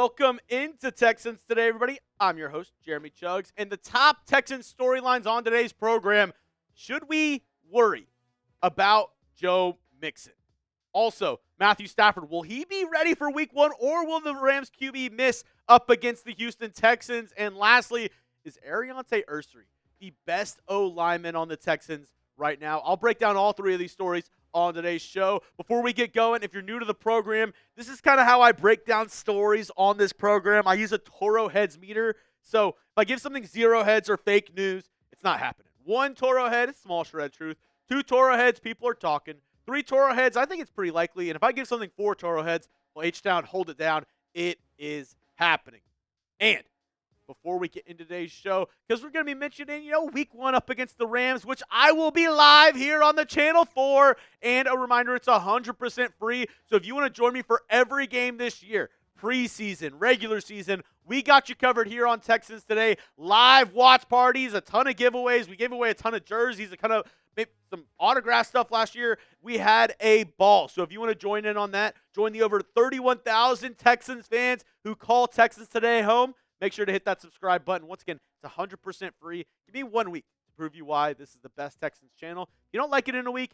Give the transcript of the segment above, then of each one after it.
welcome into Texans Today, everybody. I'm your host, Jeremy Chuggs, and the top Texans storylines on today's program. Should we worry about Joe Mixon? Also, Matthew Stafford, will he be ready for week one, or will the Rams QB miss up against the Houston Texans? And lastly, is Aireontae Ersery the best O-lineman on the Texans right now? I'll break down all three of these stories on today's show. Before we get going, if you're new to the program, this is kind of how I break down stories on this program. I use a Toro heads meter. So if I give something 0 heads or fake news, it's not happening. 1 Toro head, it's small shred truth. 2 Toro heads, people are talking. 3 Toro heads, I think it's pretty likely. And if I give something 4 Toro heads, well, H-Town, hold it down. It is happening. And before we get into today's show, because we're going to be mentioning, week one up against the Rams, which I will be live here on the channel for. And a reminder, it's 100% free. So if you want to join me for every game this year, preseason, regular season, we got you covered here on Texans Today. Live watch parties, a ton of giveaways. We gave away a ton of jerseys, a kind of some autograph stuff last year. We had a ball. So if you want to join in on that, join the over 31,000 Texans fans who call Texans Today home. Make sure to hit that subscribe button. Once again, it's 100% free. Give me 1 week to prove you why this is the best Texans channel. If you don't like it in a week,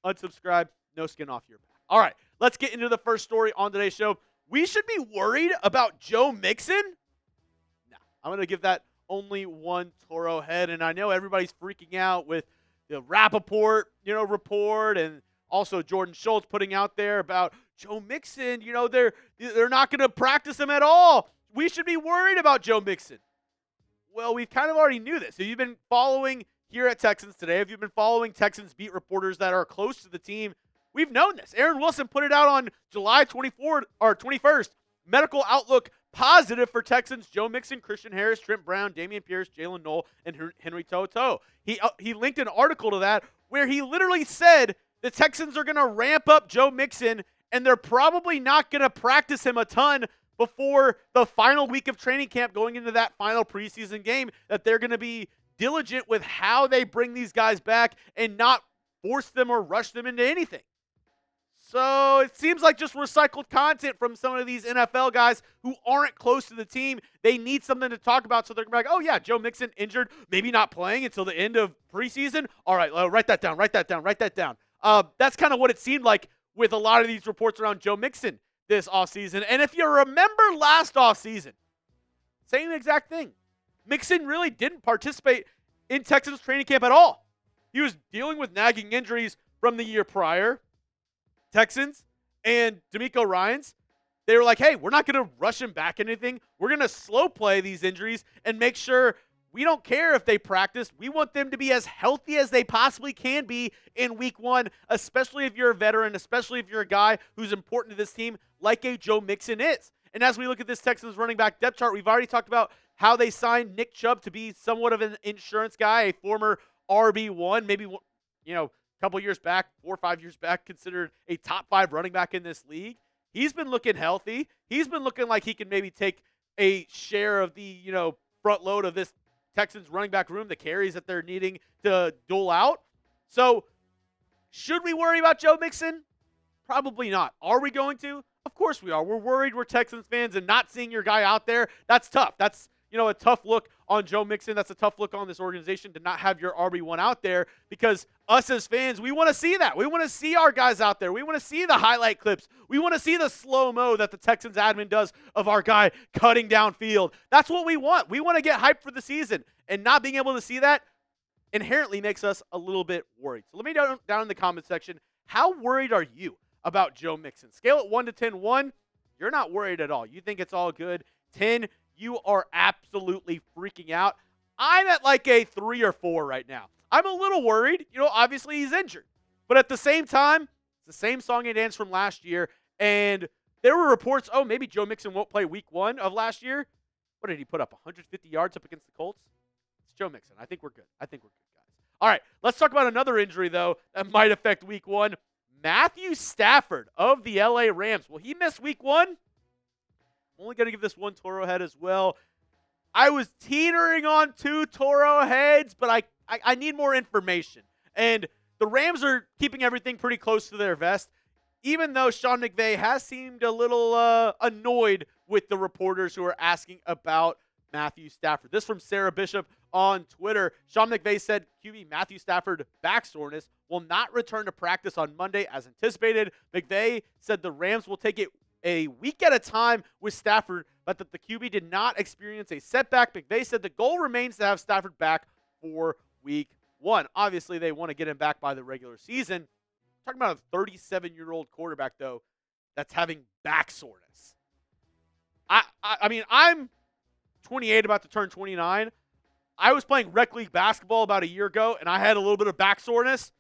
unsubscribe. No skin off your back. All right, let's get into the first story on today's show. We should be worried about Joe Mixon? No, I'm going to give that only 1 Toro head. And I know everybody's freaking out with the Rappaport, report, and also Jordan Schultz putting out there about Joe Mixon. They're not going to practice him at all. We should be worried about Joe Mixon. Well, we've kind of already knew this. If you've been following here at Texans Today, if you've been following Texans beat reporters that are close to the team, we've known this. Aaron Wilson put it out on July 21st. Medical outlook positive for Texans Joe Mixon, Christian Harris, Trent Brown, Damian Pierce, Jalen Knoll, and Henry To'o. He linked an article to that where he literally said the Texans are going to ramp up Joe Mixon, and they're probably not going to practice him a ton before the final week of training camp going into that final preseason game, that they're going to be diligent with how they bring these guys back and not force them or rush them into anything. So it seems like just recycled content from some of these NFL guys who aren't close to the team. They need something to talk about, so they're going to be like, oh yeah, Joe Mixon injured, maybe not playing until the end of preseason. All right, write that down. That's kind of what it seemed like with a lot of these reports around Joe Mixon this offseason. And if you remember last offseason, same exact thing. Mixon really didn't participate in Texans training camp at all. He was dealing with nagging injuries from the year prior. Texans and D'Amico Ryans, they were like, hey, we're not going to rush him back anything. We're going to slow play these injuries and make sure we don't care if they practice. We want them to be as healthy as they possibly can be in week one, especially if you're a veteran, especially if you're a guy who's important to this team like a Joe Mixon is. And as we look at this Texans running back depth chart, we've already talked about how they signed Nick Chubb to be somewhat of an insurance guy, a former RB1, maybe, a couple years back, 4 or 5 years back, considered a top 5 running back in this league. He's been looking healthy. He's been looking like he can maybe take a share of the, front load of this Texans running back room, the carries that they're needing to dole out. So should we worry about Joe Mixon? Probably not. Are we going to? Of course we are. We're worried. We're Texans fans, and not seeing your guy out there, that's tough. That's, a tough look on Joe Mixon. That's a tough look on this organization to not have your RB1 out there, because us as fans, we want to see that. We want to see our guys out there. We want to see the highlight clips. We want to see the slow-mo that the Texans admin does of our guy cutting downfield. That's what we want. We want to get hyped for the season, and not being able to see that inherently makes us a little bit worried. So let me know down in the comment section, how worried are you about Joe Mixon? Scale it 1 to 10. 1, you're not worried at all. You think it's all good. 10, you are absolutely freaking out. I'm at like a 3 or 4 right now. I'm a little worried. Obviously he's injured. But at the same time, it's the same song and dance from last year. And there were reports, maybe Joe Mixon won't play week 1 of last year. What did he put up, 150 yards up against the Colts? It's Joe Mixon. I think we're good. Guys. All right, let's talk about another injury, though, that might affect week 1. Matthew Stafford of the LA Rams. Will he miss week 1? I'm only going to give this 1 Toro head as well. I was teetering on 2 Toro heads, but I need more information. And the Rams are keeping everything pretty close to their vest, even though Sean McVay has seemed a little annoyed with the reporters who are asking about Matthew Stafford. This from Sarah Bishop on Twitter. Sean McVay said QB Matthew Stafford back soreness will not return to practice on Monday as anticipated. McVay said the Rams will take it a week at a time with Stafford, but that the QB did not experience a setback. McVay said the goal remains to have Stafford back for week 1. Obviously, they want to get him back by the regular season. Talking about a 37-year-old quarterback, though, that's having back soreness. I mean, I'm 28, about to turn 29. I was playing rec league basketball about a year ago, and I had a little bit of back soreness.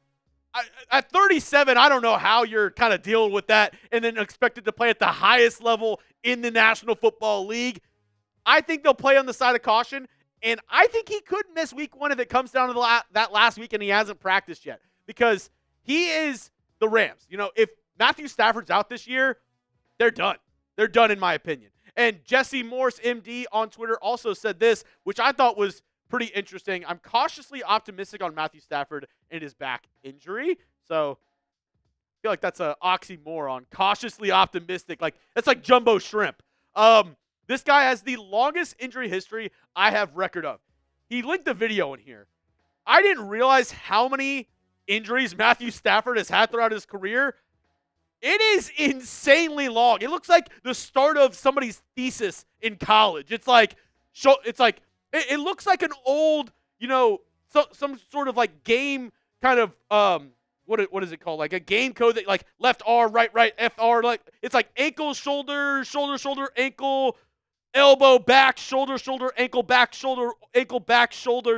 At 37, I don't know how you're kind of dealing with that and then expected to play at the highest level in the National Football League. I think they'll play on the side of caution, and I think he could miss week 1 if it comes down to that last week and he hasn't practiced yet, because he is the Rams. You know, if Matthew Stafford's out this year, they're done. They're done, in my opinion. And Jesse Morse, MD, on Twitter also said this, which I thought was pretty interesting. I'm cautiously optimistic on Matthew Stafford and his back injury. So I feel like that's an oxymoron. Cautiously optimistic. That's like jumbo shrimp. This guy has the longest injury history I have record of. He linked the video in here. I didn't realize how many injuries Matthew Stafford has had throughout his career. It is insanely long. It looks like the start of somebody's thesis in college. It looks like an old, some sort of like game kind of what is it called? Like a game code that like left R, right, FR. Like it's like ankle, shoulder, ankle, elbow, back, shoulder, ankle, back, shoulder,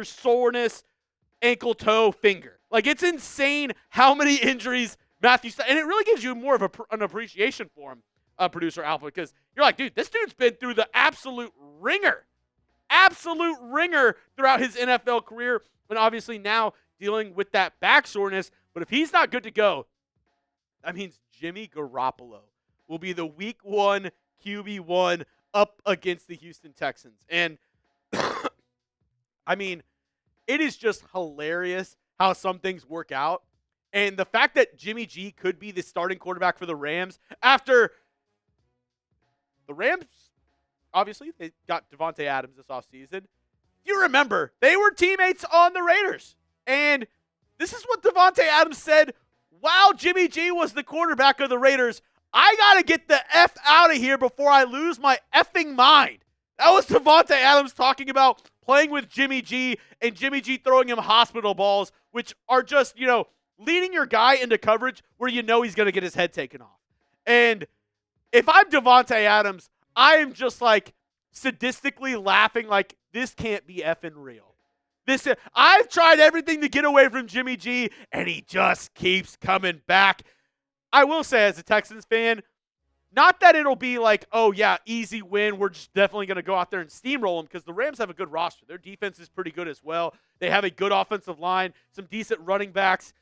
soreness, ankle, toe, finger. Like it's insane how many injuries Matthew Stafford, and it really gives you more of an appreciation for him, producer Alpha, because you're like, dude, this dude's been through the absolute ringer throughout his NFL career, and obviously now dealing with that back soreness. But if he's not good to go, that means Jimmy Garoppolo will be the week 1 QB1 up against the Houston Texans. And I mean, it is just hilarious how some things work out. And the fact that Jimmy G could be the starting quarterback for the Rams after the Rams, obviously, they got Davante Adams this offseason. If you remember, they were teammates on the Raiders. And this is what Davante Adams said while Jimmy G was the quarterback of the Raiders. I got to get the F out of here before I lose my effing mind. That was Davante Adams talking about playing with Jimmy G and Jimmy G throwing him hospital balls, which are just, leading your guy into coverage where he's going to get his head taken off. And if I'm Davante Adams, I am just like sadistically laughing like this can't be effing real. I've tried everything to get away from Jimmy G, and he just keeps coming back. I will say, as a Texans fan, not that it'll be like, oh, yeah, easy win. We're just definitely going to go out there and steamroll them, because the Rams have a good roster. Their defense is pretty good as well. They have a good offensive line, some decent running backs.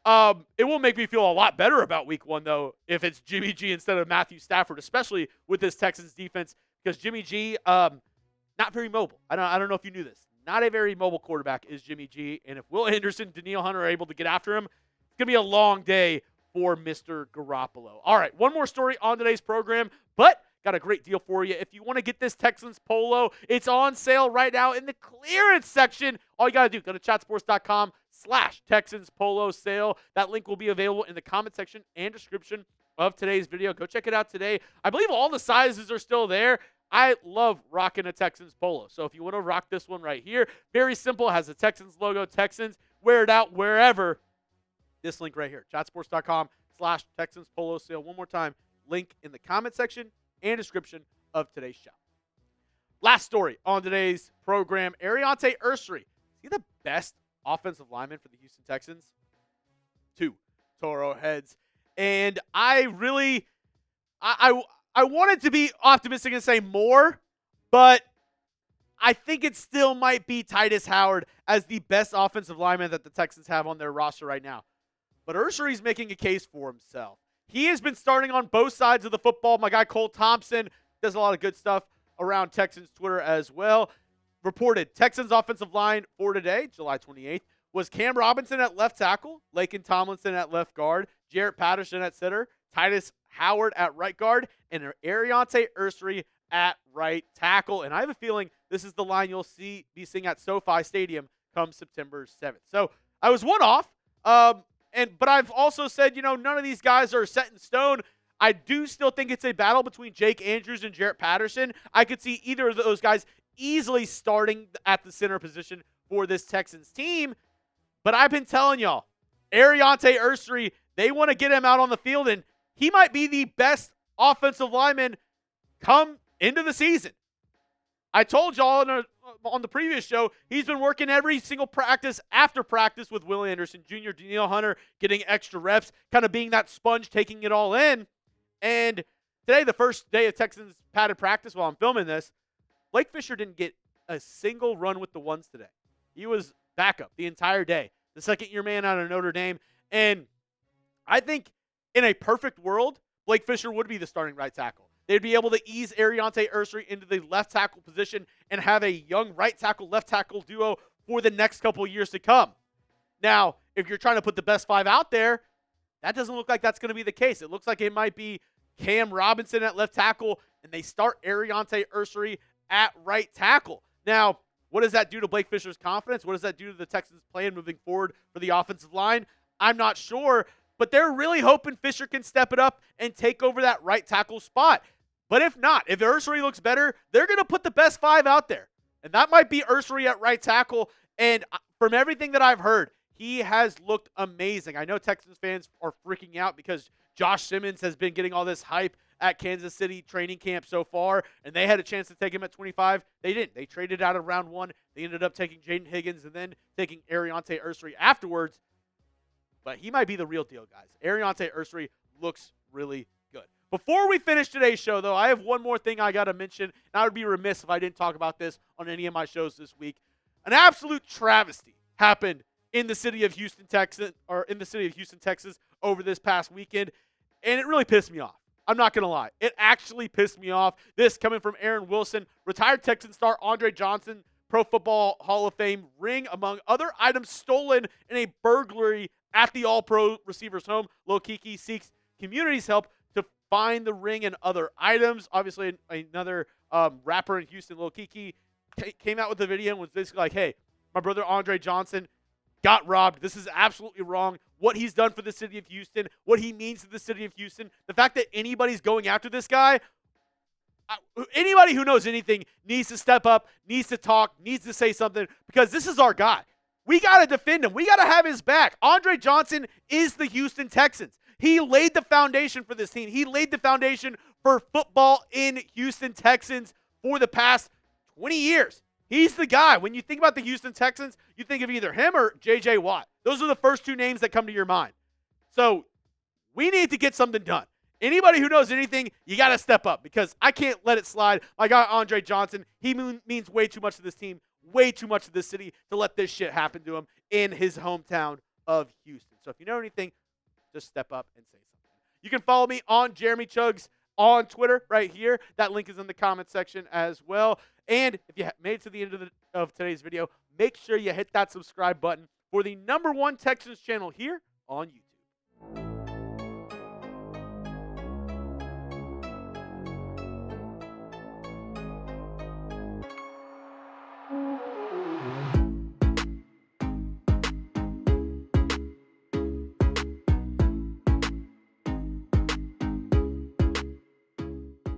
It will make me feel a lot better about week 1, though, if it's Jimmy G instead of Matthew Stafford, especially with this Texans defense, because Jimmy G, not very mobile. I don't know if you knew this. Not a very mobile quarterback is Jimmy G, and if Will Anderson, Danielle Hunter are able to get after him, it's going to be a long day for Mr. Garoppolo. All right, one more story on today's program, but got a great deal for you. If you want to get this Texans polo, it's on sale right now in the clearance section. All you got to do, go to chatsports.com/Texans polo sale. That link will be available in the comment section and description of today's video. Go check it out today. I believe all the sizes are still there. I love rocking a Texans polo. So if you want to rock this one right here, very simple, has the Texans logo, Texans, wear it out wherever. This link right here, chatsports.com/Texans polo sale. One more time, link in the comment section and description of today's show. Last story on today's program, Aireontae Ersery. Is he the best offensive lineman for the Houston Texans? 2 Toro heads. And I wanted to be optimistic and say more, but I think it still might be Titus Howard as the best offensive lineman that the Texans have on their roster right now. But Ersery's making a case for himself. He has been starting on both sides of the football. My guy Cole Thompson does a lot of good stuff around Texans Twitter as well. Reported Texans offensive line for today, July 28th, was Cam Robinson at left tackle, Laken Tomlinson at left guard, Jarrett Patterson at center, Titus Howard at right guard, and Aireontae Ersery at right tackle. And I have a feeling this is the line you'll be seeing at SoFi Stadium come September 7th. So I was one off. But I've also said, none of these guys are set in stone. I do still think it's a battle between Jake Andrews and Jarrett Patterson. I could see either of those guys easily starting at the center position for this Texans team. But I've been telling y'all, Aireontae Ersery, they want to get him out on the field, and he might be the best offensive lineman come into the season. I told y'all on the previous show, he's been working every single practice after practice with Will Anderson Jr., Danielle Hunter, getting extra reps, kind of being that sponge, taking it all in. And today, the first day of Texans padded practice while I'm filming this, Blake Fisher didn't get a single run with the ones today. He was backup the entire day. The second-year man out of Notre Dame. And I think in a perfect world, Blake Fisher would be the starting right tackle. They'd be able to ease Aireontae Ersery into the left tackle position and have a young right tackle, left tackle duo for the next couple of years to come. Now, if you're trying to put the best five out there, that doesn't look like that's going to be the case. It looks like it might be Cam Robinson at left tackle, and they start Aireontae Ersery at right tackle. Now, what does that do to Blake Fisher's confidence? What does that do to the Texans' plan moving forward for the offensive line? I'm not sure, but they're really hoping Fisher can step it up and take over that right tackle spot. But if not, if Ersery looks better, they're going to put the best five out there. And that might be Ersery at right tackle. And from everything that I've heard, he has looked amazing. I know Texans fans are freaking out because Josh Simmons has been getting all this hype at Kansas City training camp so far, and they had a chance to take him at 25. They didn't. They traded out of round one. They ended up taking Jaden Higgins and then taking Aireontae Ersery afterwards. But he might be the real deal, guys. Aireontae Ersery looks really good. Before we finish today's show, though, I have one more thing I got to mention, and I would be remiss if I didn't talk about this on any of my shows this week. An absolute travesty happened in the city of Houston, Texas, over this past weekend, and it really pissed me off. I'm not going to lie. It actually pissed me off. This coming from Aaron Wilson, retired Texan star Andre Johnson, Pro Football Hall of Fame ring, among other items stolen in a burglary at the All-Pro receiver's home. Lil Kiki seeks community's help to find the ring and other items. Obviously, another rapper in Houston, Lil Kiki, came out with a video and was basically like, hey, my brother Andre Johnson got robbed. This is absolutely wrong. What he's done for the city of Houston, what he means to the city of Houston, the fact that anybody's going after this guy, anybody who knows anything needs to step up, needs to talk, needs to say something, because this is our guy. We got to defend him. We got to have his back. Andre Johnson is the Houston Texans. He laid the foundation for this team. He laid the foundation for football in Houston Texans for the past 20 years. He's the guy. When you think about the Houston Texans, you think of either him or J.J. Watt. Those are the first two names that come to your mind. So we need to get something done. Anybody who knows anything, you got to step up because I can't let it slide. My guy, Andre Johnson, he means way too much to this team, way too much to this city to let this shit happen to him in his hometown of Houston. So if you know anything, just step up and say something. You can follow me on Jeremy Chuggs on Twitter right here. That link is in the comment section as well. And if you made it to the end of today's video, make sure you hit that subscribe button for the #1 Texans channel here on YouTube.